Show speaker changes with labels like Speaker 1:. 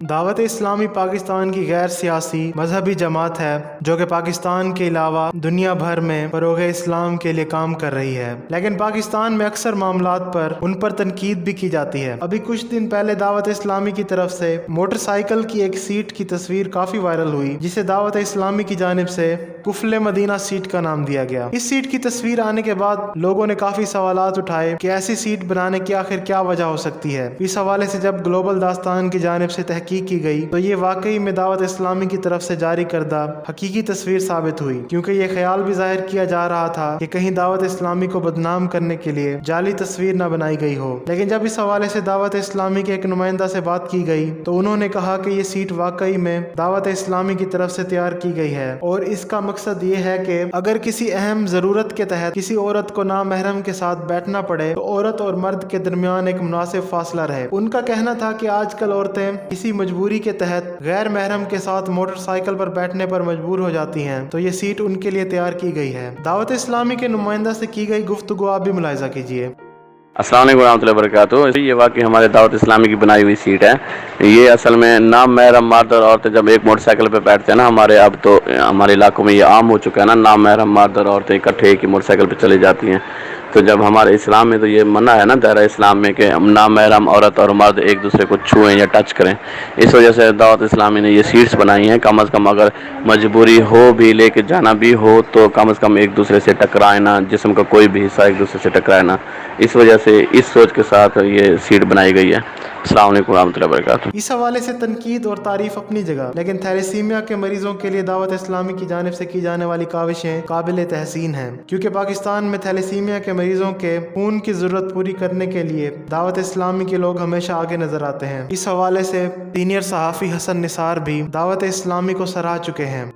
Speaker 1: दावत इस्लामी पाकिस्तान की गैर सियासी मजहबी जमात है जो कि पाकिस्तान के अलावा दुनिया भर में फरोग इस्लाम के लिए काम कर रही है, लेकिन पाकिस्तान में अक्सर मामलात पर उन पर तनकीद भी की जाती है। अभी कुछ दिन पहले दावत इस्लामी की तरफ से मोटरसाइकिल की एक सीट की तस्वीर काफी वायरल हुई, जिसे दावत इस्लामी की जानिब से कुफले मदीना सीट का नाम दिया गया। इस सीट की तस्वीर आने के बाद लोगों ने काफी सवालात उठाए कि ऐसी सीट बनाने की आखिर क्या वजह हो सकती है। इस हवाले से जब ग्लोबल दास्तान की जानिब से तहकीक की गई तो ये वाकई में दावत इस्लामी की तरफ से जारी करदा हकीकी तस्वीर साबित हुई, क्योंकि ये ख्याल भी जाहिर किया जा रहा था कि कहीं दावत इस्लामी को बदनाम करने के लिए जाली तस्वीर न बनाई गई हो। लेकिन जब इस हवाले से दावत इस्लामी के एक नुमाइंदा से बात की गई तो उन्होंने कहा कि ये सीट वाकई में दावत इस्लामी की तरफ से तैयार की गई है और इसका मकसद ये है कि अगर किसी अहम जरूरत के तहत किसी औरत को नामहरम के साथ बैठना पड़े तो औरत और मर्द के दरमियान एक मुनासिब फासला रहे। उनका कहना था कि आजकल औरतें किसी मजबूरी के तहत गैर महरम के साथ मोटरसाइकिल पर बैठने पर मजबूर हो जाती हैं, तो ये सीट उनके लिए तैयार की गई है। दावत इस्लामी के नुमाइंदा से की गई गुफ्तगू आप भी मुलाहिजा कीजिए।
Speaker 2: अस्सलाम वालेकुम रहमतुल्लाहि व बरकातुहू। ये वाकई हमारे दावत इस्लामी की बनाई हुई सीट है। ये असल में नाम महरम मर्द और औरतें जब एक मोटरसाइकिल पे बैठते हैं ना, अब तो हमारे इलाकों में ये आम हो चुका है ना, नाम महरम मर्द और औरतें इकट्ठे एक ही मोटरसाइकिल पे चली जाती हैं। तो जब हमारे इस्लाम में तो ये मना है ना, दायरा इस्लाम में कि नाम महरम औरत और मर्द एक दूसरे को छुएं या टच करें। इस वजह से दावत इस्लामी ने ये सीट्स बनाई हैं। कम अज़ कम अगर मजबूरी हो भी लेके जाना भी हो तो कम अज़ कम एक दूसरे से टकराए ना, जिस्म का कोई भी हिस्सा एक दूसरे से टकराए ना। इस वजह से इस सोच के साथ ये सीट बनाई गई है। अस्सलाम वालेकुम रहमतुल्लाहि व बरकातुहू।
Speaker 1: इस हवाले से तनकीद और तारीफ अपनी जगह, लेकिन थैलेसीमिया के मरीजों के लिए दावत इस्लामी की जानिब से की जाने वाली काविशें काबिल तहसीन हैं, क्योंकि पाकिस्तान में थैलेसीमिया के मरीजों के खून की जरूरत पूरी करने के लिए दावत इस्लामी के लोग हमेशा आगे नजर आते हैं। इस हवाले से सीनियर सहाफ़ी हसन निसार भी दावत इस्लामी को सराह चुके हैं।